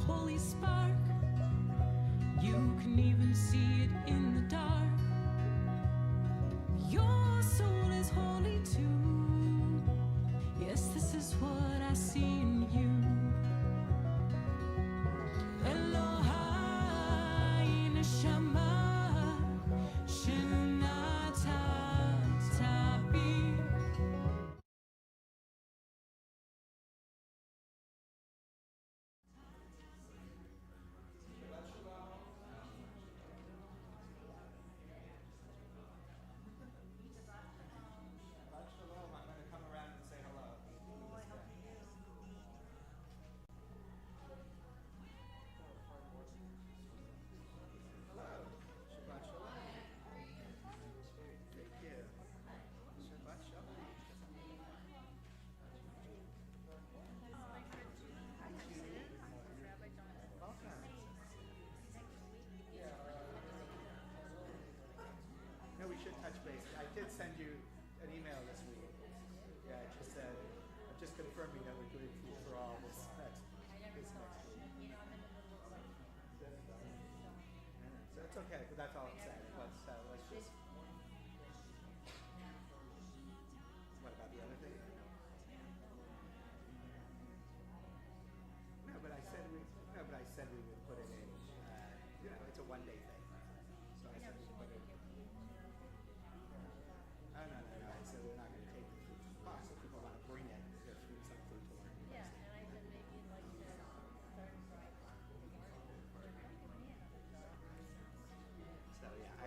holy spark. You can even see it in the dark. Your soul is holy too. Yes, this is what I see in you. Elohai neshama shenata tabi. Shalom, I'm going to come around and say hello. Hello. Shabbat shalom. Thank you. Shabbat shalom. Hi, Judy. Welcome. No, we should touch base. I did send you an email this week. Yeah, I just said, I'm just confirming that we're doing food for all this next week. So it's okay, but that's all I'm saying. Let's just. What about the other thing? No, but I said we. No, but I said we would put it in. It's a one-day thing. So I said we would put it. Oh no. I said we're not going to take the food from the box. If people want to bring it, there's some food to learn. Yeah, and I said maybe like start Friday. So yeah, I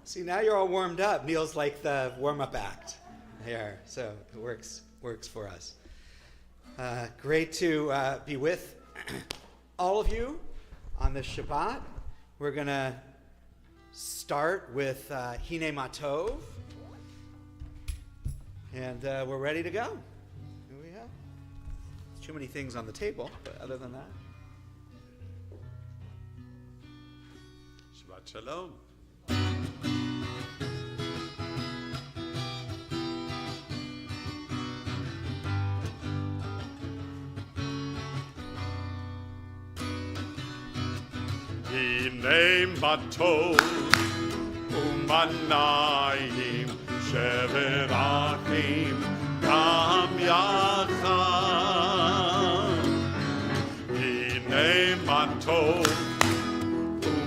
See, now you're all warmed up. Neil's like the warm-up act here, so it works for us. Great to be with all of you on this Shabbat. We're going to start with Hine Matov, and we're ready to go. Here we go. There's too many things on the table, but other than that. Shabbat Shalom. Hine matov umanayim shevet achim gam yachad. Hine matov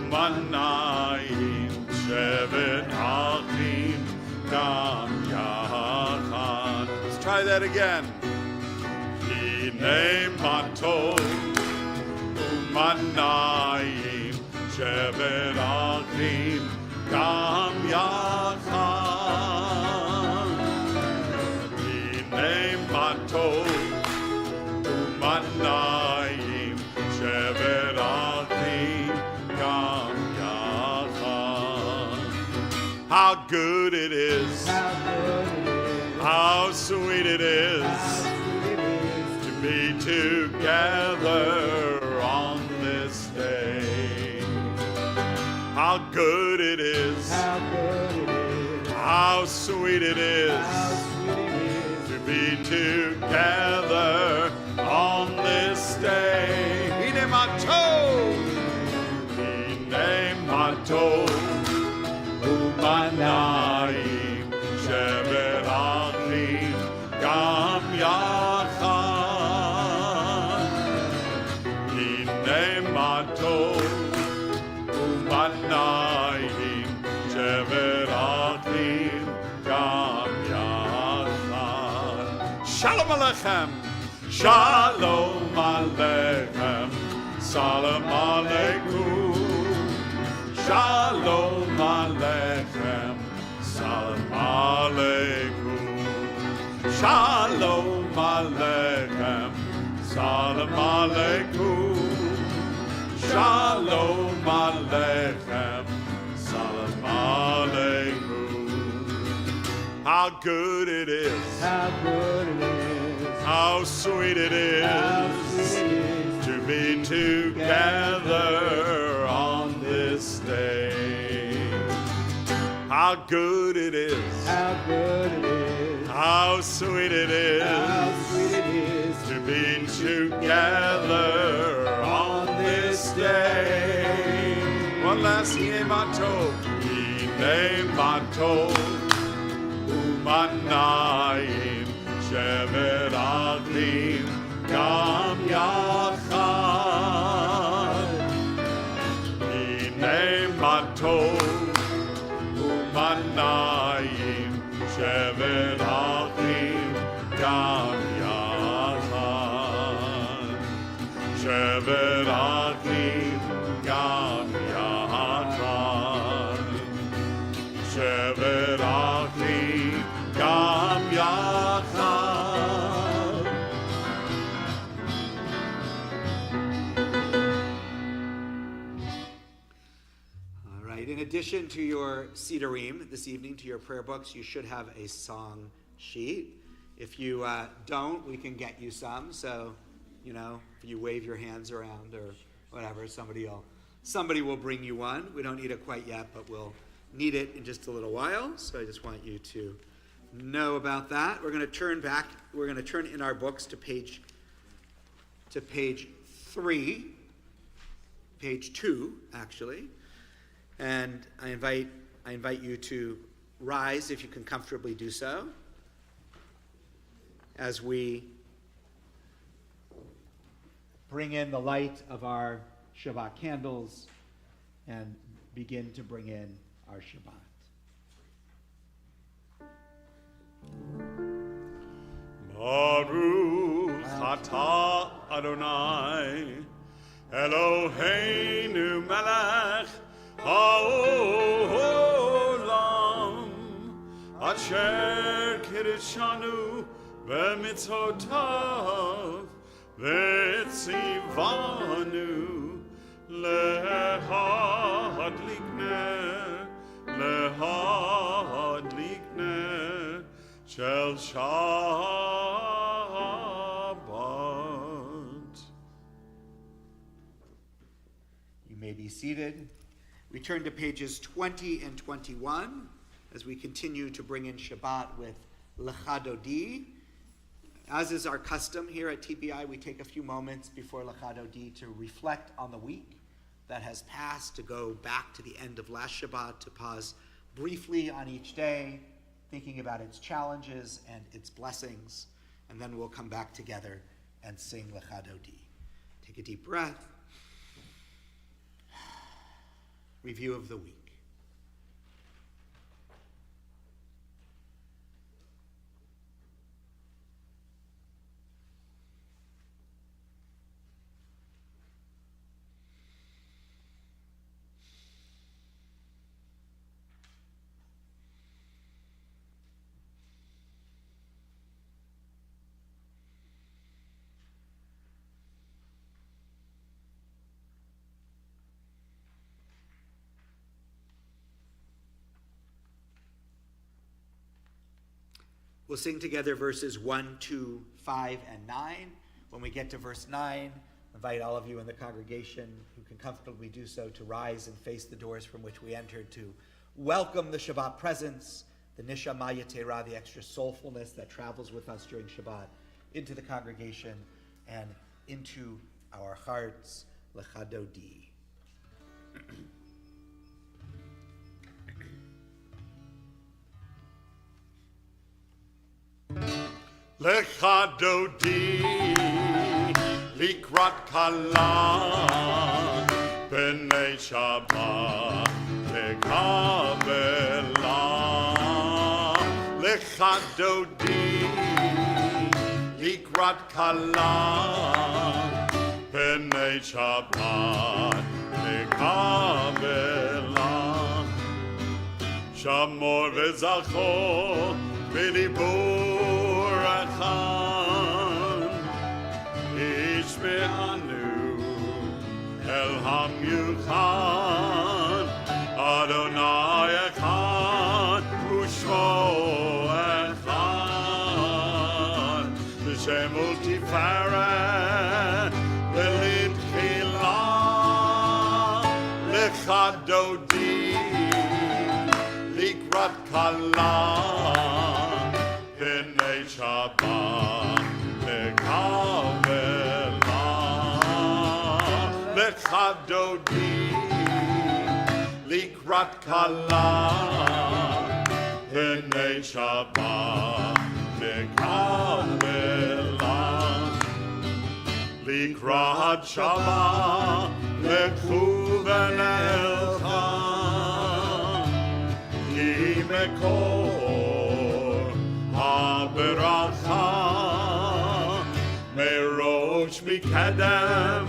umanayim shevet achim gam yachad. Let's try that again. Hine matov umanayim shevet achim gam yachad. Hine matov umanayim shevet achim gam yachad. How good it is, how sweet it is to be together on this day. How good it is, how sweet it is to be together on this day. Hine matov, hine matov, umanayim shevet achim gam yachad. Hine matov umanayim shevet achim gam yachad. Shalom aleichem, shalom aleichem, salam aleikum. Shalom aleichem, salam aleikum. Shalom aleichem, salam aleikum. Shalom aleichem, salam aleikum. How good it is, how sweet it is to be together on this day. How good it is, how sweet it is to be together on this day. One last Hine matov, Hine matov, umanayim shevet achim gam yachad. Hine matov umanayim shevet achim gam yachad. Shevet achim gam yachad. Shevet achim gam yachad. All right. In addition to your Sidurim this evening, to your prayer books, you should have a song sheet. If you don't, we can get you some. So, if you wave your hands around or whatever, somebody will bring you one. We don't need it quite yet, but we'll need it in just a little while. So I just want you to know about that. We're going to turn back. We're going to turn in our books to page 3, page 2, actually. And I invite you to rise if you can comfortably do so as we bring in the light of our Shabbat candles and begin to bring in our Shabbat. Baruch atah Adonai Eloheinu melech haolam אשר קידשנו במצוותיו וציוונו להדליק נר של Shabbat. You may be seated. We turn to pages 20 and 21 as we continue to bring in Shabbat with Lecha Dodi. As is our custom here at TBI, we take a few moments before Lecha Dodi to reflect on the week that has passed, to go back to the end of last Shabbat, to pause briefly on each day, thinking about its challenges and its blessings, and then we'll come back together and sing Lecha Dodi. Take a deep breath. Review of the week. We'll sing together verses 1, 2, 5, and 9. When we get to verse 9, invite all of you in the congregation who can comfortably do so to rise and face the doors from which we entered, to welcome the Shabbat presence, the Neshama Yetera, the extra soulfulness that travels with us during Shabbat, into the congregation and into our hearts. Lecha Dodi. Lecha Dodi likrat kala b'nei Shabbat lekabela. Lecha Dodi likrat kala b'nei Shabbat lekabela. Shamor v'zachor b'dibur echad ishme'anu el hamyuchad Adonai echad u'shmo echad b'shem u'tiferet v'litchila. Lecha Dodi likrat kala b'nei Shabbat lekabela. Lecha Dodi likrat kala b'nei Shabbat lekabela. Likrat Shabbat lechu v'nelcha ki mekor haberacha merosh mikadem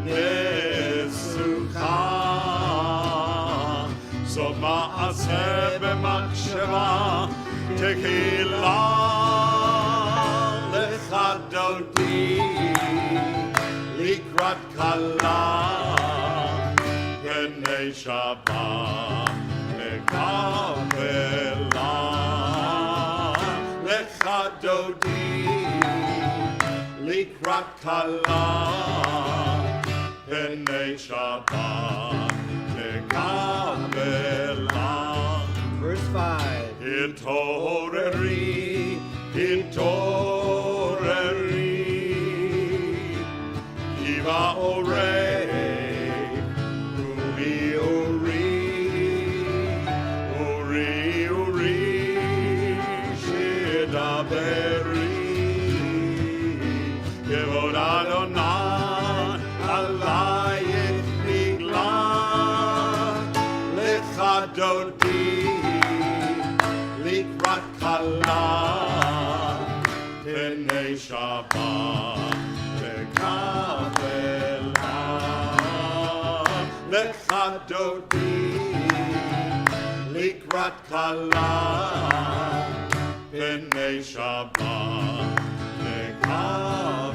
nesucha so ma'aseh b'maksheva tekila. Lecha Dodi likrat kala b'nei Shabbat lekabela. Lecha Dodi likrat kala b'nei Shabbat lekabela. Verse 5. Hitoreri, hitoreri, kiva orei, uri uri, uri uri, shidaberi, kevod Adonai alayit nigla. Lecha Dodi likrat kala b'nei Shabbat lekabela. Lecha Dodi likrat לקראת כלה, פני שבת לקבלה.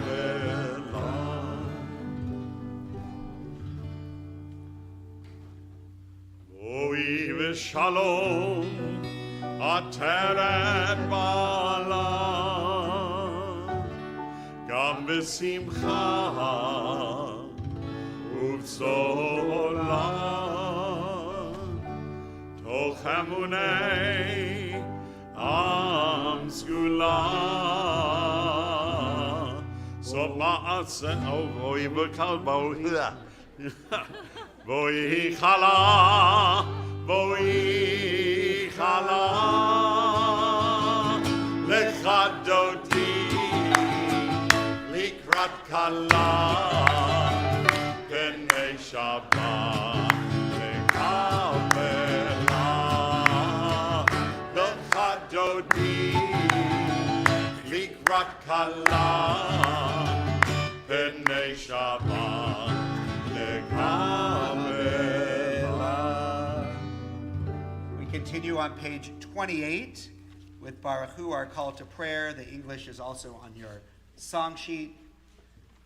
בואי ושלום, עטרת בעלה, גם בשמחה ובצהלה, תוך אמוני עם סגולה. סוף מעשה, בואי בקל, בואי חלה, בואי חלה, לחדותי לקראת כלה, פני שבת לקבלה. לחדותי לקראת כלה, פני שבת לקבלה. We continue on page 28 with Baruch Hu, our call to prayer. The English is also on your song sheet.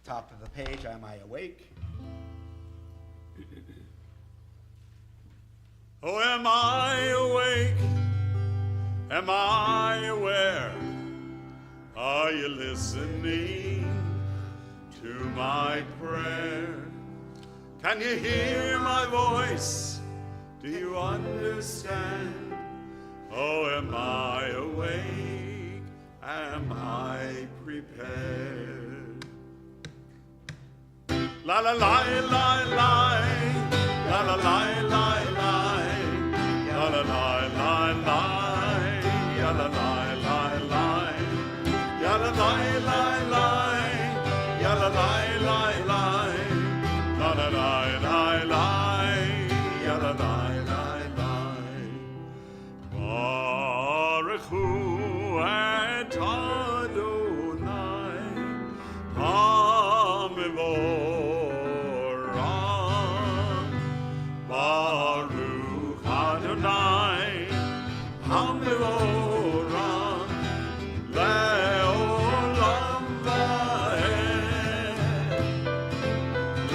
Top of the page, Am I Awake? Oh, am I awake? Am I aware? Are you listening to my prayer? Can you hear my voice? Do you understand? Oh, am I awake? Am I prepared? La la la la la, la la la la la, la la la la la, la la la la la, la la la la la, la la la la la, la la la la la, la la la la la. Baruch Hu et Adonai, Hamevorach. Baruch Adonai, Hamevorach, Le'olam va'ed,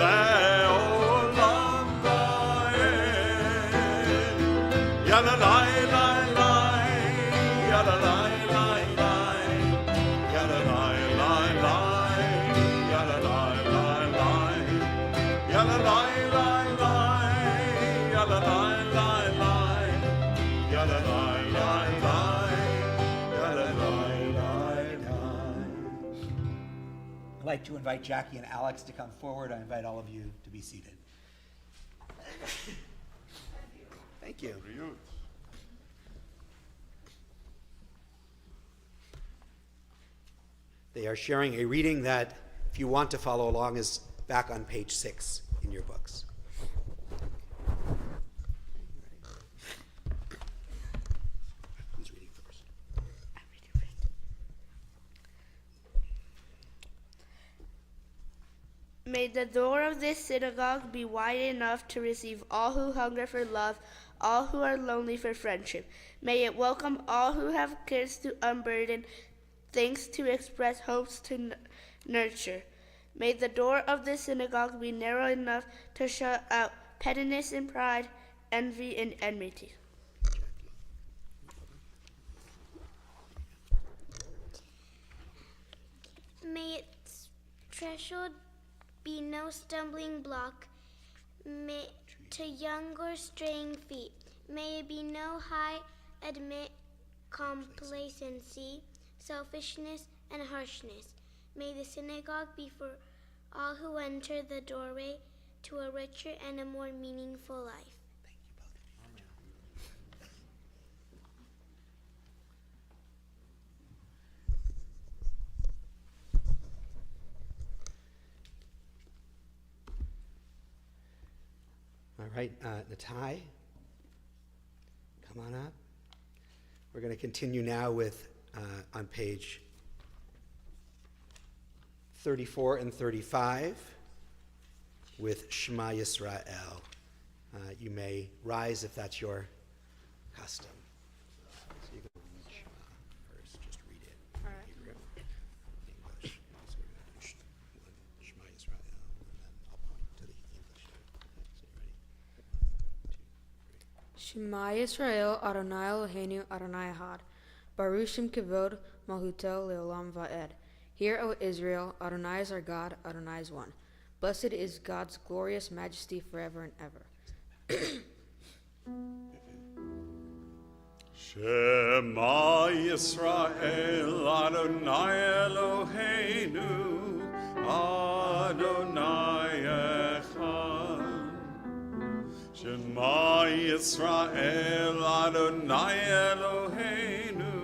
Le'olam va'ed. Yalla lai lai lai, yalla lai lai lai, yalla lai lai lai, yalla lai lai lai, yalla lai lai lai, yalla lai lai lai, yalla lai lai lai, yalla lai lai lai. I'd like to invite Jackie and Alex to come forward. I invite all of you to be seated. Thank you. They are sharing a reading that, if you want to follow along, is back on page 6 in your books. Who's reading first? May the door of this synagogue be wide enough to receive all who hunger for love, all who are lonely for friendship. May it welcome all who have cares to unburden, things to express, hopes to nurture. May the door of this synagogue be narrow enough to shut out pettiness and pride, envy and enmity. May its threshold be no stumbling block to young or straying feet. May it be no high admit complacency, selfishness, and harshness. May the synagogue be for all who enter the doorway to a richer and a more meaningful life. All right, Natai, come on up. We're going to continue now with, on page 34 and 35, with Shema Yisrael. You may rise if that's your custom. So you can read Shema first, just read it in Alright. Hebrew, in English. So we're going to do Shema Yisrael, and then I'll point to the English. So you ready? 1, 2, 3. Shema Yisrael, Adonai Eloheinu, Adonai Echad. Baruch Shem Kevod, Malchuto Leolam Va'ed. Hear, O Israel, Adonai is our God, Adonai is one. Blessed is God's glorious majesty forever and ever. Shema Yisrael, Adonai Eloheinu, Adonai Echad. Shema Yisrael, Adonai Eloheinu,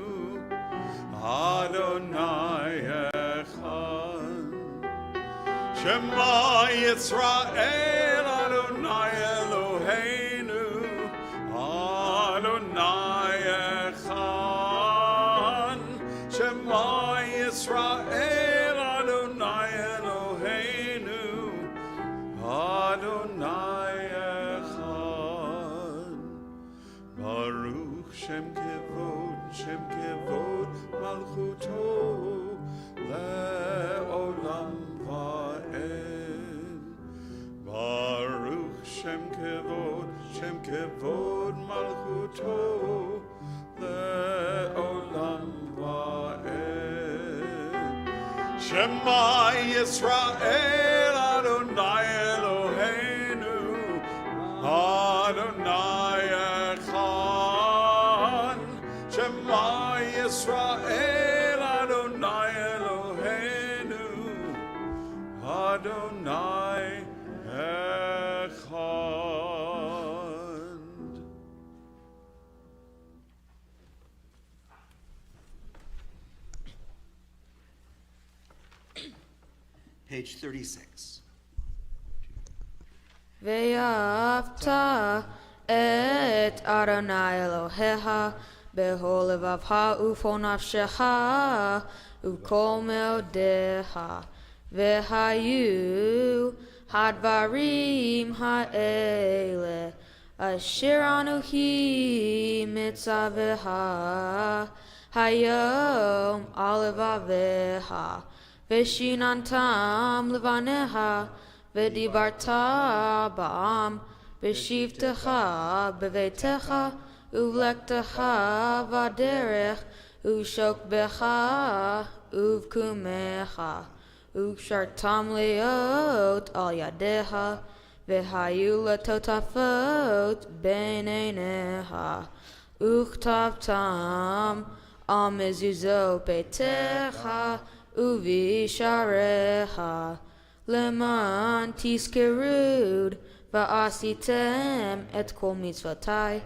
Adonai Echad. Shema Yisrael, Adonai Eloheinu, Adonai Echad. Shema Yisrael, Adonai Eloheinu, Adonai Echad. Baruch Shem Kevod Malchuto Le'olam Va'ed. Baruch Shem Kevod Malchuto Le'olam Va'ed. Shema Yisrael, Adonai Eloheinu, Adonai Echad. Shema Yisrael, Adonai Eloheinu, Adonai Echad. Page 36. Ve'afta et Adonai Elohecha b'chol levavcha u'chol nafshecha u'kol meodecha ve'hayu hadvarim ha'ele asher anuhi mitzavecha hayom alevavecha Veshinantam levaneha, vedibarta ba'am, veshivtecha bevetecha, uvlektecha vaderech, ushokbecha, uvkumecha, ukshartam leot al yadeha, vehayu letotafot beineneha, uchtavtam al mezuzot betecha, Uvishareha leman tiskerud va'asitem et kol mitzvotai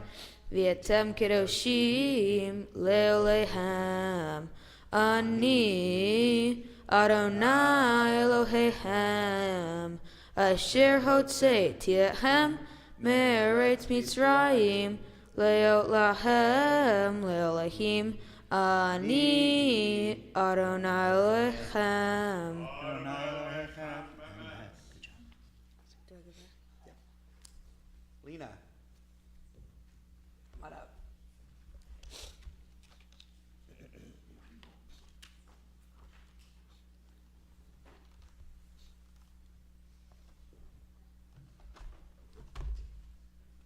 v'etem kedoshim leolehem ani Adonai Elohehem asher hotzeiti etchem me'eretz Mitzrayim leot lahem leolehim Ani Adonai Elohim. Good job. Lena. Come on up.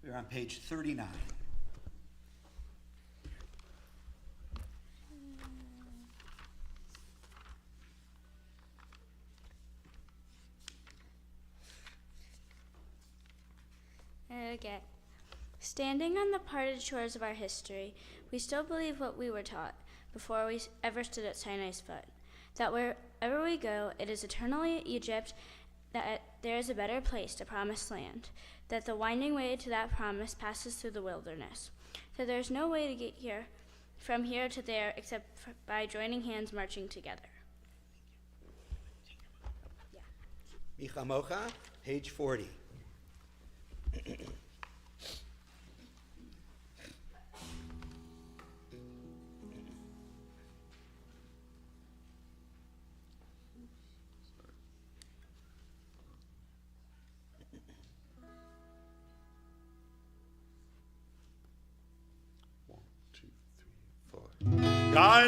We're on page 39. Okay. Standing on the parted shores of our history, we still believe what we were taught before we ever stood at Sinai's foot, that wherever we go, it is eternally Egypt, that there is a better place, the promised land, that the winding way to that promise passes through the wilderness, that there is no way to get here, from here to there, except by joining hands marching together. Micha Mocha, page 40.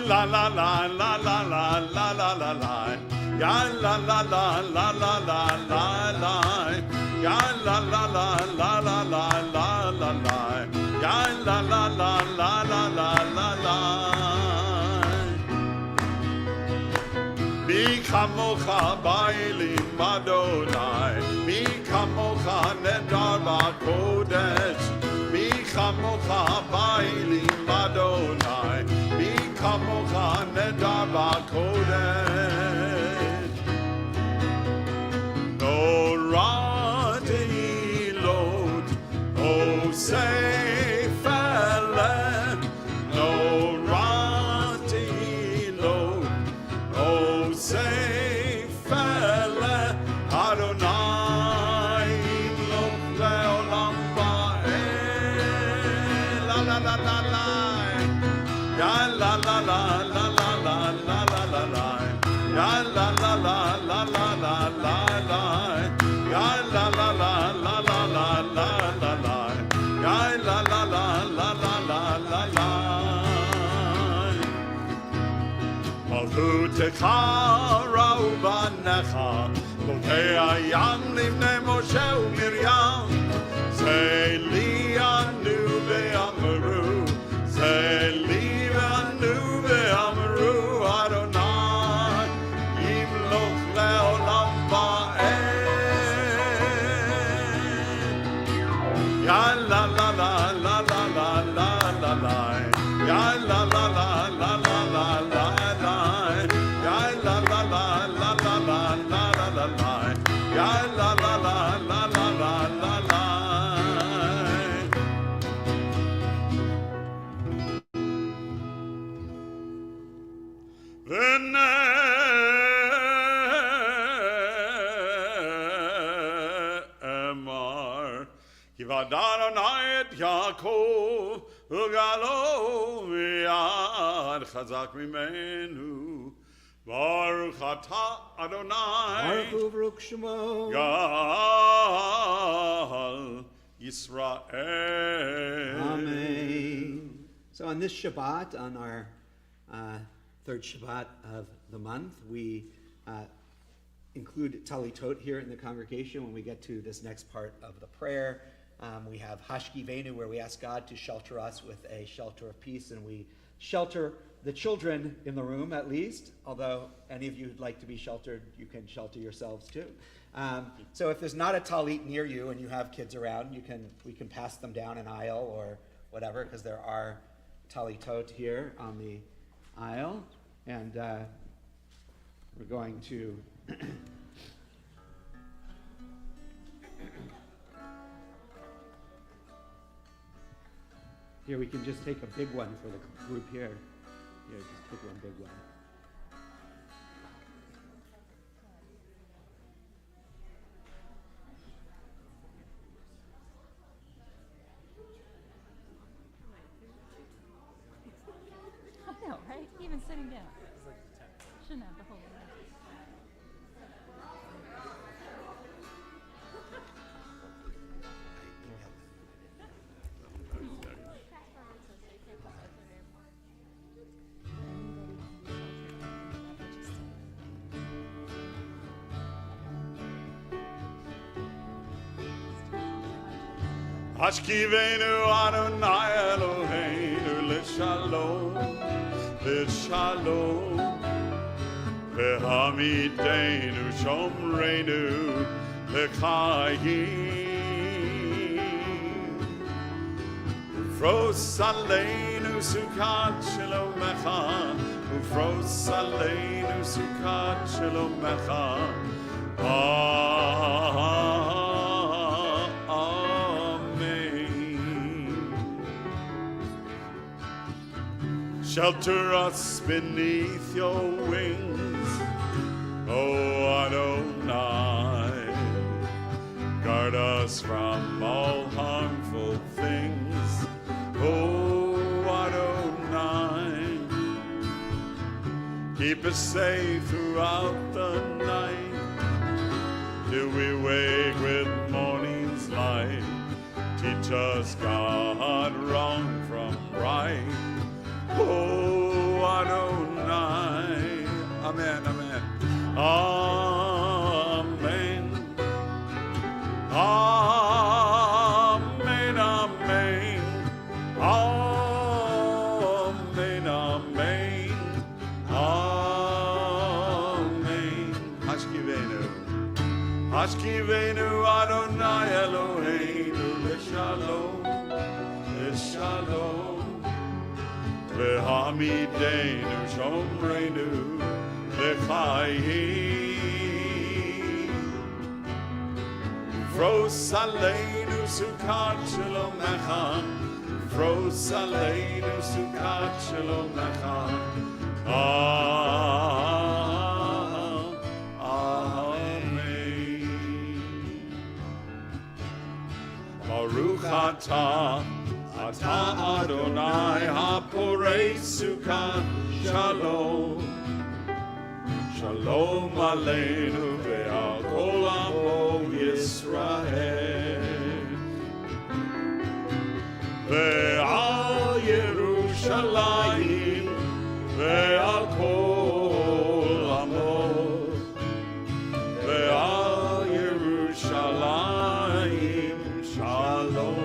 la la la la la la la la la la. Ya la la la la la la la la. Ya la la la la la la la la la. Ya la la la la la la la la. Mi kamocha bailim Adonai, mi kamocha nedar b'kodesh, mi kamocha bailim Adonai, mi kamocha nedar b'kodesh. No rati lot, o seifele, no rati lot, o seifele, Adonai imloch leolam va'ed. La la la la la, ya la la la la la la la la la la, ya la la la la la la la la, ya la la la la la la la la la, ya la la la la la la la la. Malchutecha ra'ubanecha, Mokei hayam livnei Moshe uMiriam, Zeili anu ve'amaru, Zeili anu ve'amaru, Adonai yimloch leolam va'ed. Ya la la la la la la la la la, ya la la la la la la la la, ya la la la la la la la la la, ya la la la la la la la la. Emar, Kivadar Adonai et Yaakov, Ugalo v'yad chazak mimenu, Baruch atah Adonai, Baruch Shemo. Gal Yisrael. Amen. So on this Shabbat, on our third Shabbat of the month, we include Talitot here in the congregation when we get to this next part of the prayer. We have Hashkivenu, where we ask God to shelter us with a shelter of peace, and we shelter the children in the room at least, although any of you who'd like to be sheltered, you can shelter yourselves too. So if there's not a talit near you and you have kids around, we can pass them down an aisle or whatever, because there are talitot here on the aisle, and we're going to here we can just take a big one for the group here. Here, just take one big one. I know, right? Even sitting down. Shouldn't have the whole thing. Hashkivenu Adonai Eloheinu l'shalom, l'shalom, v'hamidenu shomreinu l'chayim. Ufros aleinu sukat shalomecha, ufros aleinu sukat shalomecha. Shelter us beneath your wings, O Adonai. Guard us from all harmful things, O Adonai. Keep us safe throughout the night, till we wake with morning's light. Teach us, God, wrong from right, O Adonai. Amen, amen. Amen. Amen, amen. Amen, amen. Amen. Hashkivenu. Hashkivenu Adonai Eloheinu L'shalom. L'shalom. V'hamidenu shomreinu l'chayim. Fros aleinu sukat shalomecha. Fros aleinu sukat shalomecha. Amen. Baruch atah Adonai haporei sukkah shalom. Shalom aleinu ve'al kol amo Yisrael. Ve'al Yerushalayim ve'al kol amo. Ve'al Yerushalayim shalom.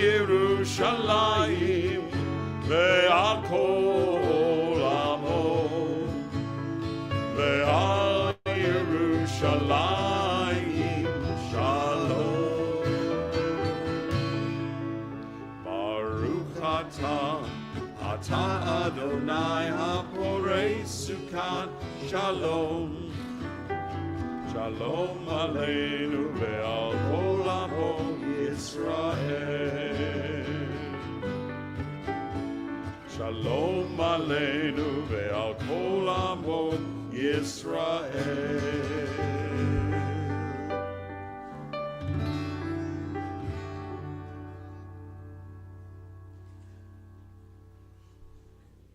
Yerushalayim ve'al kol amo ve'al Yerushalayim shalom. Baruch atah Adonai haporei sukkah shalom. Shalom aleinu ve'al kol amo Yisrael. Shalom aleinu ve'al kol amo Yisrael.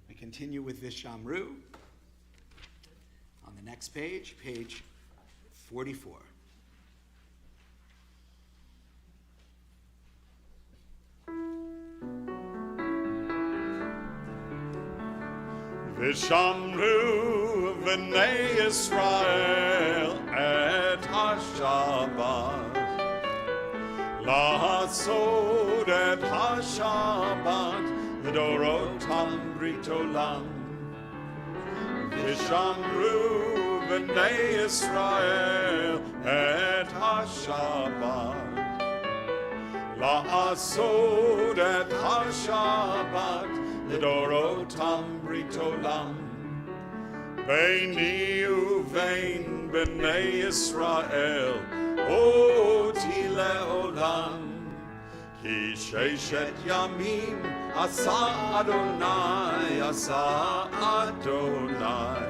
We continue with this Shamru on the next page, page 44. V'shamru v'nei Yisrael et ha-Shabbat la'asod et ha-Shabbat v'dorotam brit olam. V'shamru v'nei Yisrael et ha-Shabbat la'asod et ha-Shabbat v'dorotam brit olam. Beini uvein b'nei Yisrael oti le'olam. Ki sheshet yamim asa Adonai, asa Adonai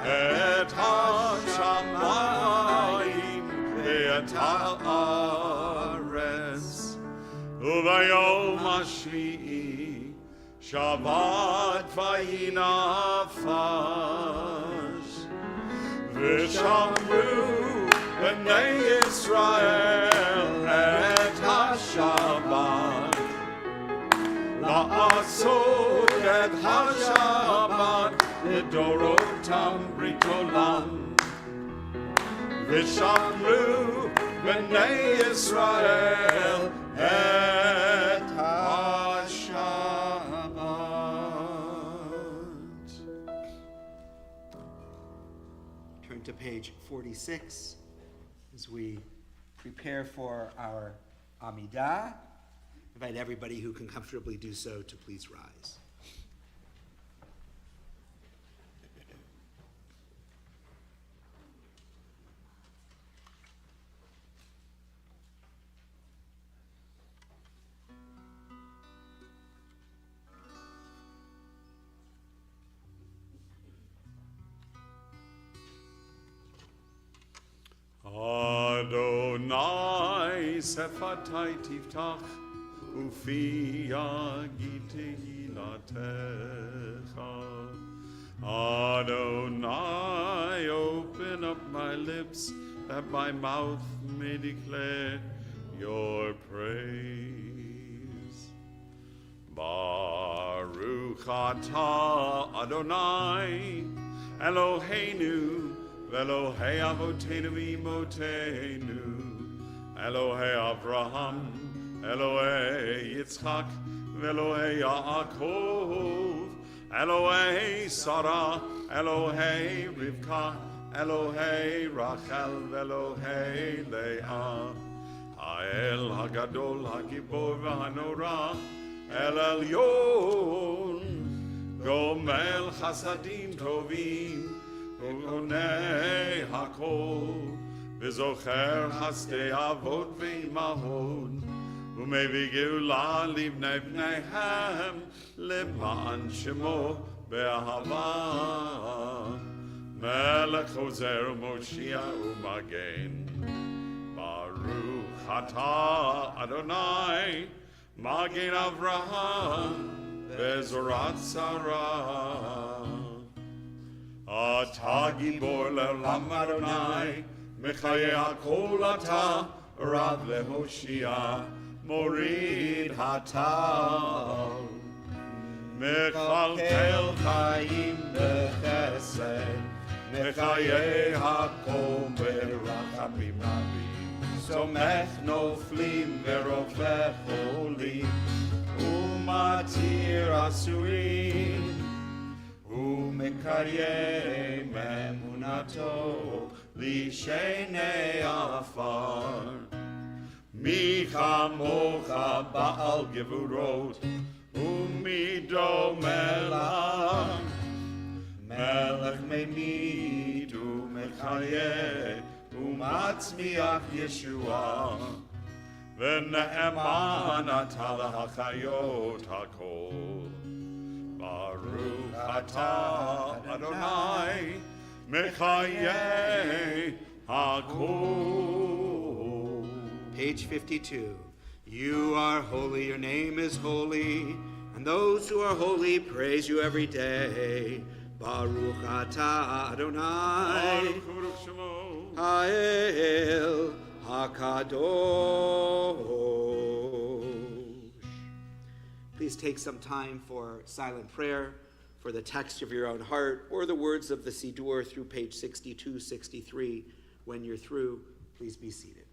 et ha-shamayim ve'et ha'aretz uvayom hashvi'i Shabbat vayinafash. V'shamru b'nei Yisrael et ha-Shabbat la'asod et ha-Shabbat v'dorotam brit olam. V'shamru b'nei Yisrael et ha-Shabbat. Turn to page 46 as we prepare for our Amidah. Invite everybody who can comfortably do so to please rise. Adonai sefatai tiftach ufi yagid tehilatecha. Adonai, open up my lips that my mouth may declare your praise. Baruch atah Adonai Eloheinu Velohei Avotenu V'Imotenu Elohei Avraham Elohei Yitzchak Velohei Yaakov Elohei Sarah Elohei Rivka Elohei Rachel Velohei Leah Ha'el Hagadol Hagibor V'Hanora El Elyon Gomel Chasadim Tovim Ukonei Hakol V'Zocher Chasdei Avot V'Imahot U'Mevi Geula Livnei Bneihem Leman Shemo Be'ahava Melech Hozer U'Moshiach U'Magen Baruch atah Adonai Magen Avraham Bezorat Sarah Atah Gibor Le'olam Adonai Mechaye HaKol Atah Rav LeHoshiach Morid Hatah Mechalkel Chaim Bechesed Mechaye HaKol Berachamim Rabim Somech Noflim Verofech Holim Umatir Asurim Umekaryeh Memunato Lishenei Afar Micha Mocha Baal Gevurot Umido Melach Melech Memid Umekaryeh Umatzmiach Yeshua V'ne'eman atah l'hachayot hakol Baruch atah Adonai Mechayeh hakol. Page 52. You are holy, your name is holy, and those who are holy praise you every day. Baruch atah Adonai Baruch Shemo Ha'el HaKadosh. Please take some time for silent prayer, for the text of your own heart, or the words of the Siddur through page 62, 63. When you're through, please be seated.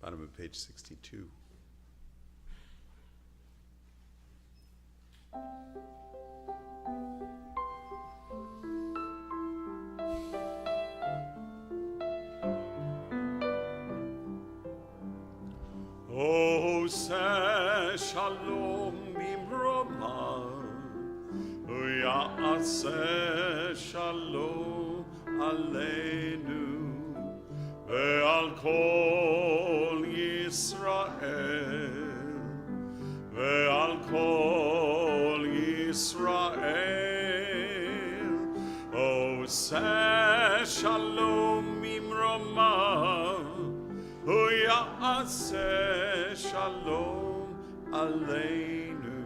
Bottom of page 62. Ose shalom bimroma, Ya'aseh shalom aleinu, ve'al kol Yisrael, Israel. Oseh shalom imroma, Ya'aseh shalom aleinu,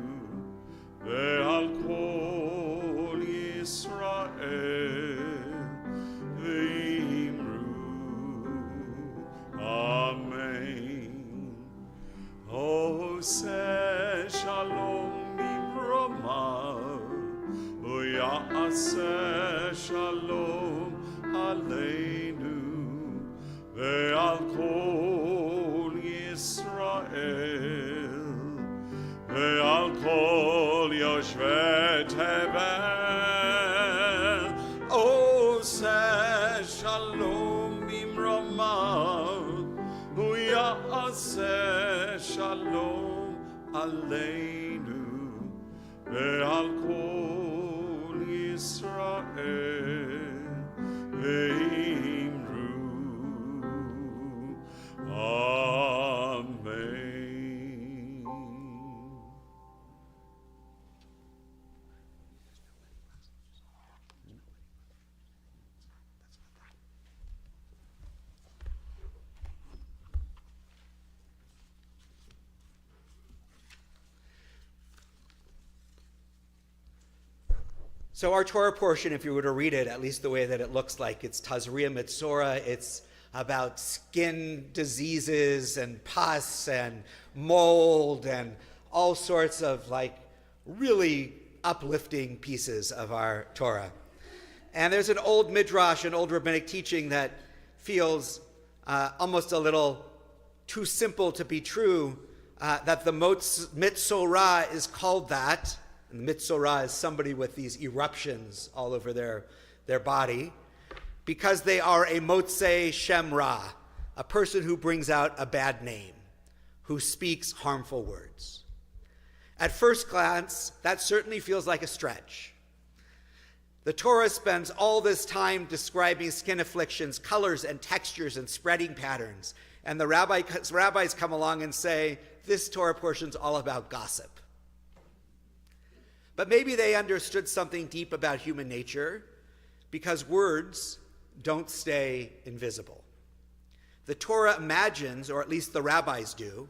ve'al kol Yisrael ve'imru. Amen. Oseh shalom imroma, Ya'aseh shalom aleinu, ve'al kol Yisrael, ve'al kol yoshvei tevel. Oseh shalom imroma, Ya'aseh shalom aleinu, ve'al kol Yisrael ve'imru. Amen. So our Torah portion, if you were to read it, at least the way that it looks like, it's Tazria Mitzora. It's about skin diseases and pus and mold and all sorts of like really uplifting pieces of our Torah. And there's an old midrash, an old rabbinic teaching that feels almost a little too simple to be true, that the Mitzorah is called that. And the Mitzorah is somebody with these eruptions all over their body, because they are a Motzei Shem Ra, a person who brings out a bad name, who speaks harmful words. At first glance, that certainly feels like a stretch. The Torah spends all this time describing skin afflictions, colors and textures and spreading patterns. And the rabbis come along and say, this Torah portion's all about gossip. But maybe they understood something deep about human nature, because words don't stay invisible. The Torah imagines, or at least the rabbis do,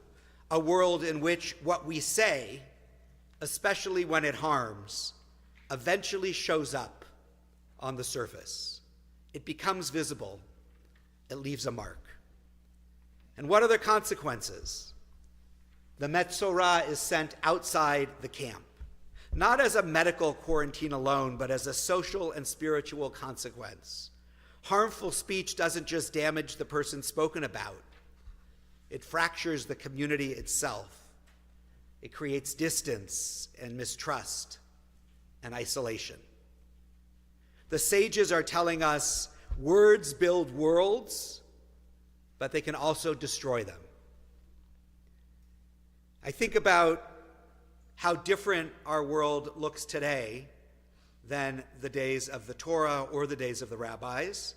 a world in which what we say, especially when it harms, eventually shows up on the surface. It becomes visible. It leaves a mark. And what are the consequences? The Metzorah is sent outside the camp, not as a medical quarantine alone, but as a social and spiritual consequence. Harmful speech doesn't just damage the person spoken about. It fractures the community itself. It creates distance and mistrust and isolation. The sages are telling us words build worlds, but they can also destroy them. I think about how different our world looks today than the days of the Torah or the days of the rabbis,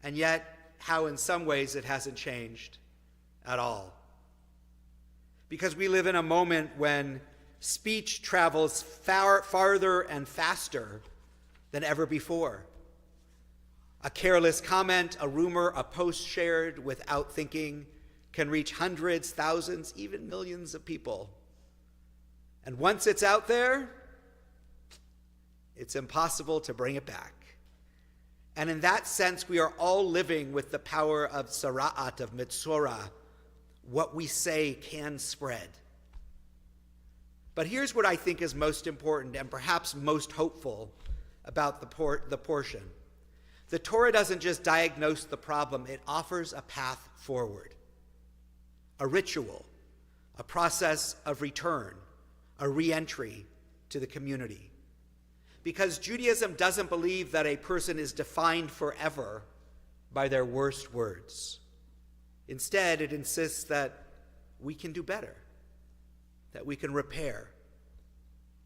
and yet how in some ways it hasn't changed at all. Because we live in a moment when speech travels farther and faster than ever before. A careless comment, a rumor, a post shared without thinking can reach hundreds, thousands, even millions of people. And once it's out there, it's impossible to bring it back. And in that sense, we are all living with the power of Sara'at, of Mitzorah. What we say can spread. But here's what I think is most important and perhaps most hopeful about the portion. The Torah doesn't just diagnose the problem, it offers a path forward, a ritual, a process of return, a re-entry to the community. Because Judaism doesn't believe that a person is defined forever by their worst words. Instead, it insists that we can do better, that we can repair.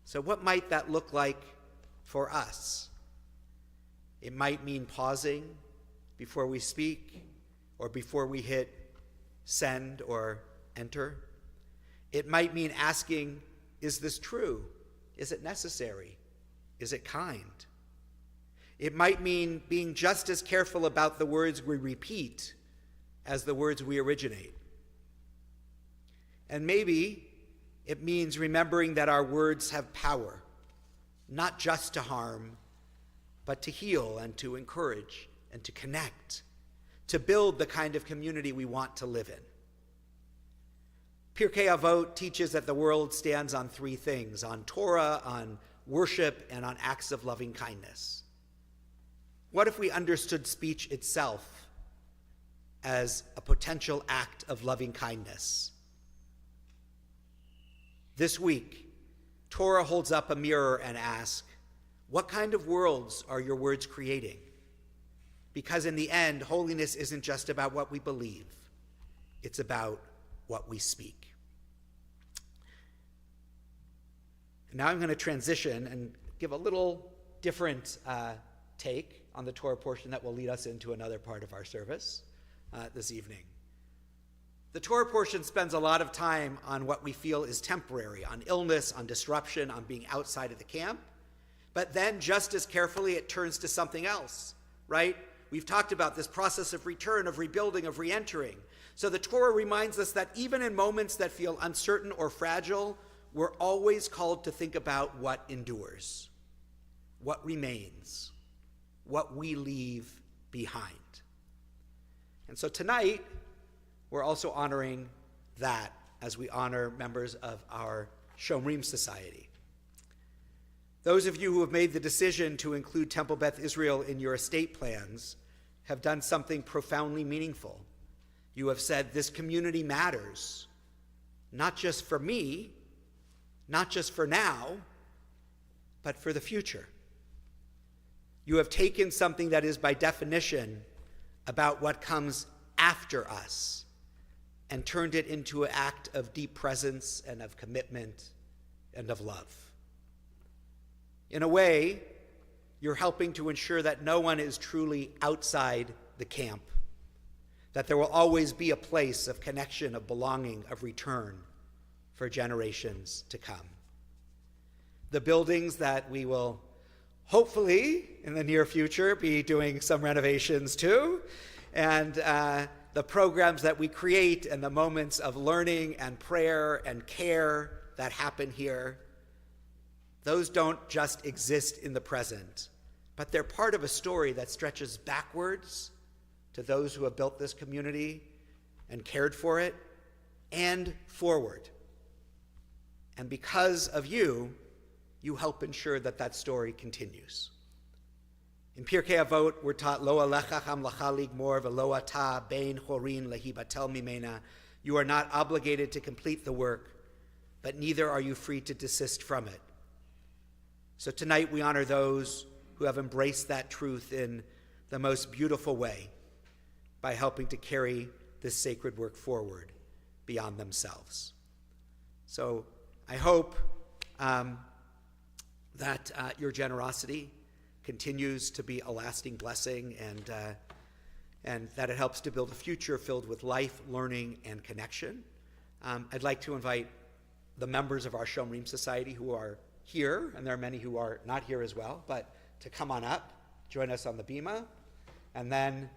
So what might that look like for us? It might mean pausing before we speak or before we hit send or enter. It might mean asking, is this true? Is it necessary? Is it kind? It might mean being just as careful about the words we repeat as the words we originate. And maybe it means remembering that our words have power, not just to harm, but to heal and to encourage and to connect, to build the kind of community we want to live in. Pirkei Avot teaches that the world stands on three things: on Torah, on worship, and on acts of loving kindness. What if we understood speech itself as a potential act of loving kindness? This week, Torah holds up a mirror and asks, what kind of worlds are your words creating? Because in the end, holiness isn't just about what we believe. It's about what we speak. And now I'm going to transition and give a little different take on the Torah portion that will lead us into another part of our service this evening. The Torah portion spends a lot of time on what we feel is temporary, on illness, on disruption, on being outside of the camp. But then just as carefully it turns to something else, right? We've talked about this process of return, of rebuilding, of re-entering. So the Torah reminds us that even in moments that feel uncertain or fragile, we're always called to think about what endures, what remains, what we leave behind. And so tonight, we're also honoring that as we honor members of our Shomrim Society. Those of you who have made the decision to include Temple Beth Israel in your estate plans have done something profoundly meaningful. You have said, this community matters, not just for me, not just for now, but for the future. You have taken something that is by definition about what comes after us and turned it into an act of deep presence and of commitment and of love. In a way, you're helping to ensure that no one is truly outside the camp, that there will always be a place of connection, of belonging, of return for generations to come. The buildings that we will hopefully in the near future be doing some renovations to, and the programs that we create and the moments of learning and prayer and care that happen here, those don't just exist in the present, but they're part of a story that stretches backwards to those who have built this community and cared for it, and forward. And because of you, you help ensure that that story continues. In Pirkei Avot, we're taught, Lo alecha hamlacha ligmor v'lo ata bein chorin lehibatel mimena. You are not obligated to complete the work, but neither are you free to desist from it. So tonight we honor those who have embraced that truth in the most beautiful way by helping to carry this sacred work forward beyond themselves. So I hope that your generosity continues to be a lasting blessing, and that it helps to build a future filled with life, learning, and connection. I'd like to invite the members of our Shomrim Society who are here, and there are many who are not here as well, but to come on up, join us on the bima. And then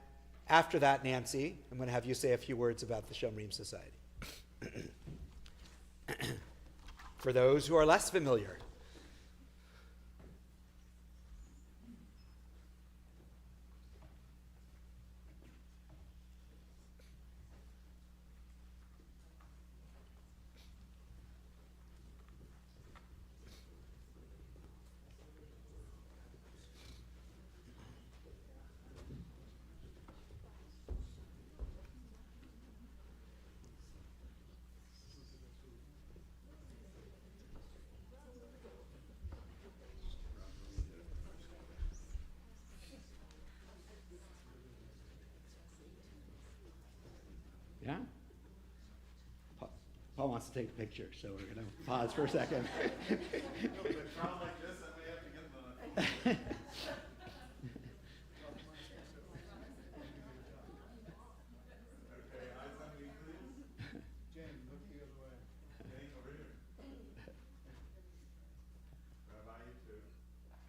after that, Nancy, I'm going to have you say a few words about the Shomrim Society. For those who are less familiar. Yeah? Paul wants to take a picture, so we're going to pause for a second.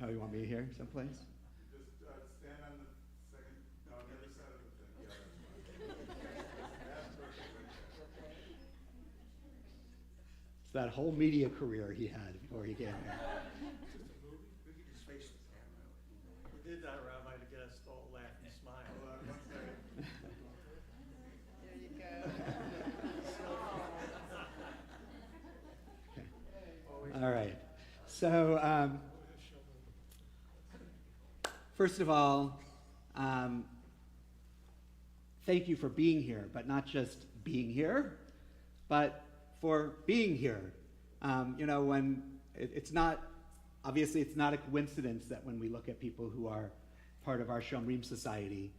Oh, you want me here someplace? Just stand on the second, no, on the other side of the thing. Yeah, that's perfect. It's that whole media career he had before he came here. We did that, Rabbi, to get us to all laugh and smile. Hold on one second. All right. So, first of all, thank you for being here, but not just being here, but for being here. When it's not, obviously it's not a coincidence that when we look at people who are part of our Shomrim society,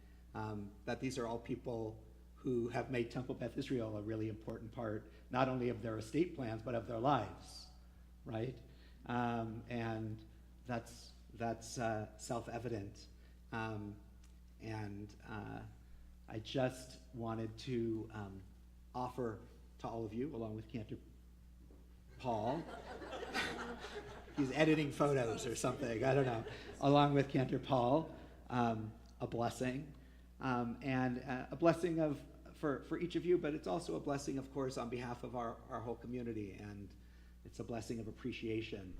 that these are all people who have made Temple Beth Israel a really important part, not only of their estate plans, but of their lives, right? And that's self-evident. I just wanted to offer to all of you, along with Cantor Paul, he's editing photos or something, I don't know, along with Cantor Paul, a blessing, and a blessing for each of you, but it's also a blessing, of course, on behalf of our whole community, and it's a blessing of appreciation.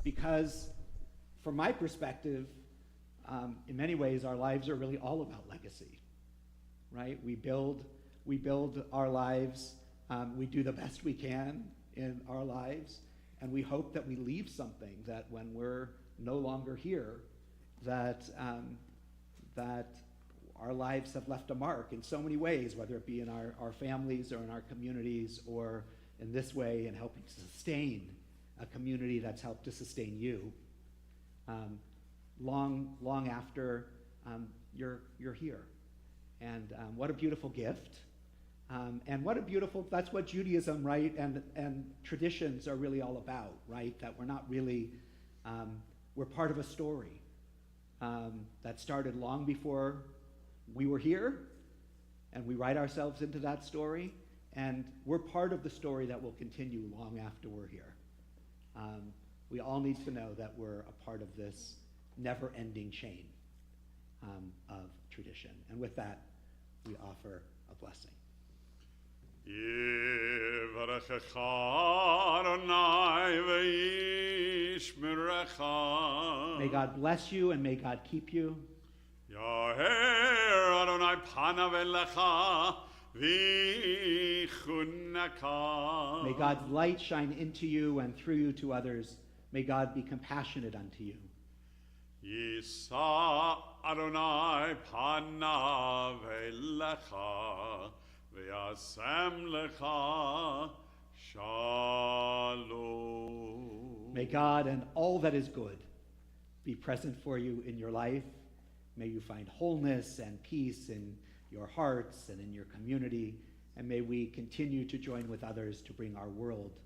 Because from my perspective, in many ways, our lives are really all about legacy, right? We build our lives, we do the best we can in our lives, and we hope that we leave something that when we're no longer here, that our lives have left a mark in so many ways, whether it be in our families or in our communities, or in this way in helping to sustain a community that's helped to sustain you long after you're here. And what a beautiful gift. And what a beautiful, that's what Judaism, right, and traditions are really all about, right? That we're not really, we're part of a story that started long before we were here, and we write ourselves into that story, and we're part of the story that will continue long after we're here. We all need to know that we're a part of this never-ending chain of tradition. And with that, we offer a blessing. Yivarechecha Adonai v'yishmerecha. May God bless you and may God keep you. Yaher Adonai panav elecha v'chuneka. May God's light shine into you and through you to others. May God be compassionate unto you. Yisa Adonai panav elecha v'yasem lecha shalom. May God and all that is good be present for you in your life. May you find wholeness and peace in your hearts and in your community. And may we continue to join with others to bring our world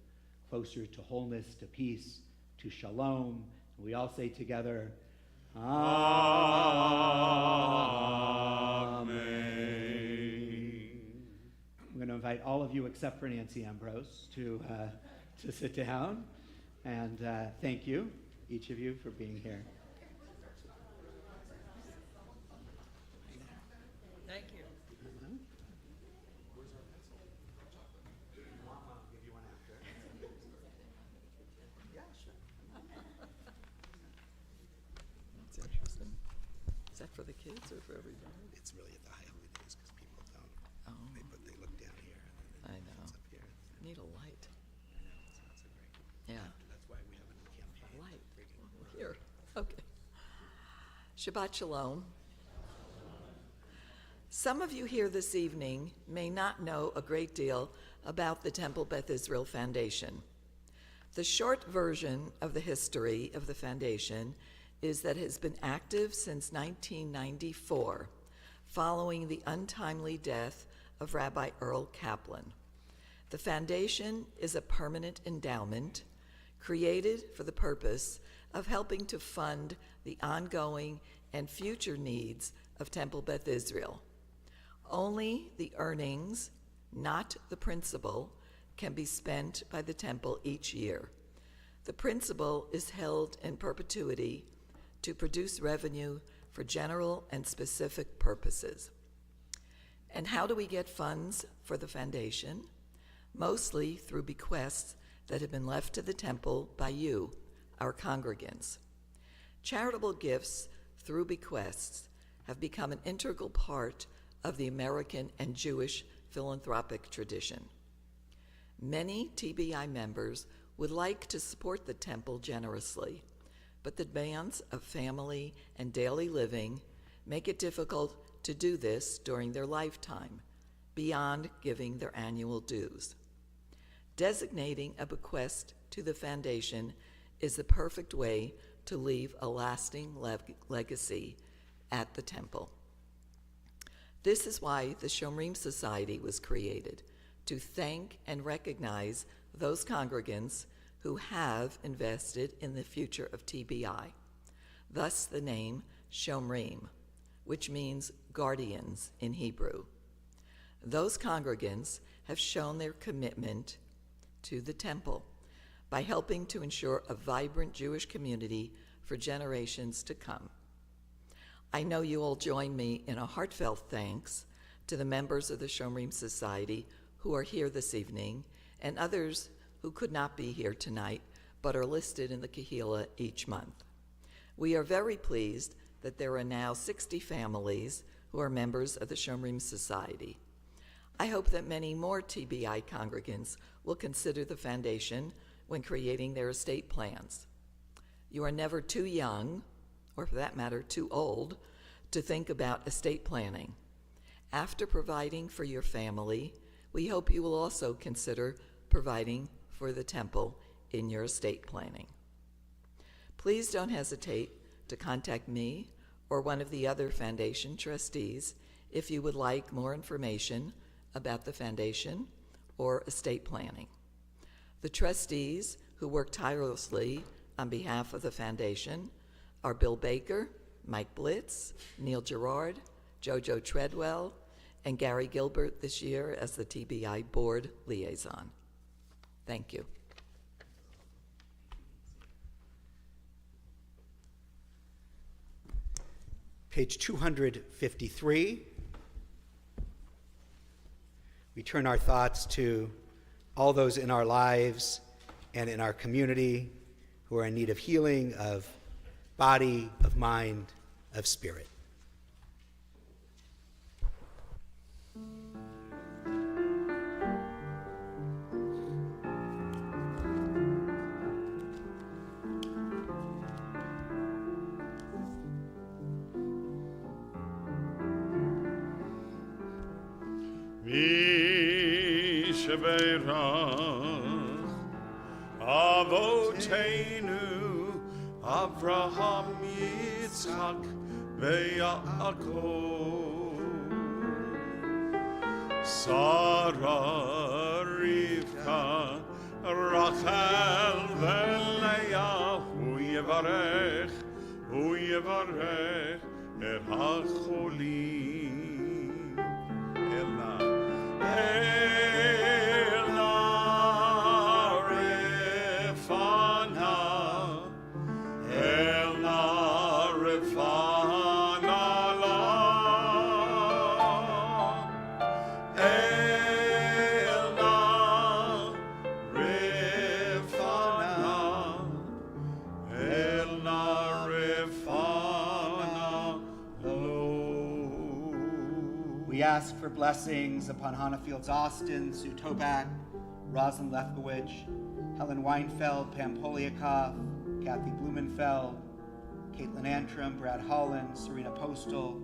closer to wholeness, to peace, to shalom. And we all say together, Amen. I'm going to invite all of you except for Nancy Ambrose to sit down. And thank you, each of you, for being here. Thank you. It's interesting. Is that for the kids or for everybody? It's really at the high holidays because people don't. Oh. They look down here and then I know. it's up here. Need a light. I know, it's not so great. Yeah. That's why we have a new campaign. Light. Here. Okay. Shabbat Shalom. Some of you here this evening may not know a great deal about the Temple Beth Israel Foundation. The short version of the history of the foundation is that it has been active since 1994, following the untimely death of Rabbi Earl Kaplan. The foundation is a permanent endowment created for the purpose of helping to fund the ongoing and future needs of Temple Beth Israel. Only the earnings, not the principal, can be spent by the temple each year. The principle is held in perpetuity to produce revenue for general and specific purposes. And how do we get funds for the foundation? Mostly through bequests that have been left to the temple by you, our congregants. Charitable gifts through bequests have become an integral part of the American and Jewish philanthropic tradition. Many TBI members would like to support the temple generously, but the demands of family and daily living make it difficult to do this during their lifetime, beyond giving their annual dues. Designating a bequest to the foundation is the perfect way to leave a lasting legacy at the temple. This is why the Shomrim Society was created, to thank and recognize those congregants who have invested in the future of TBI. Thus the name Shomrim, which means guardians in Hebrew. Those congregants have shown their commitment to the temple by helping to ensure a vibrant Jewish community for generations to come. I know you all join me in a heartfelt thanks to the members of the Shomrim Society who are here this evening and others who could not be here tonight but are listed in the Kehillah each month. We are very pleased that there are now 60 families who are members of the Shomrim Society. I hope that many more TBI congregants will consider the foundation when creating their estate plans. You are never too young, or for that matter, too old, to think about estate planning. After providing for your family, we hope you will also consider providing for the temple in your estate planning. Please don't hesitate to contact me or one of the other foundation trustees if you would like more information about the foundation or estate planning. The trustees who work tirelessly on behalf of the foundation are Bill Baker, Mike Blitz, Neil Gerard, Jojo Treadwell, and Gary Gilbert this year as the TBI Board Liaison. Thank you. Page 253. We turn our thoughts to all those in our lives and in our community who are in need of healing, of body, of mind, of spirit. Mishaberach Avoteinu Avraham Yitzchak veYaakov Sarah Rivka Rachel veLeah Hu yevarech et hacholim Ela We ask for blessings upon Hannah Fields Austin, Sue Toback, Rosalind Lefkowitz, Helen Weinfeld, Pam Poliakoff, Kathy Blumenfeld, Caitlin Antrim, Brad Holland, Serena Postal,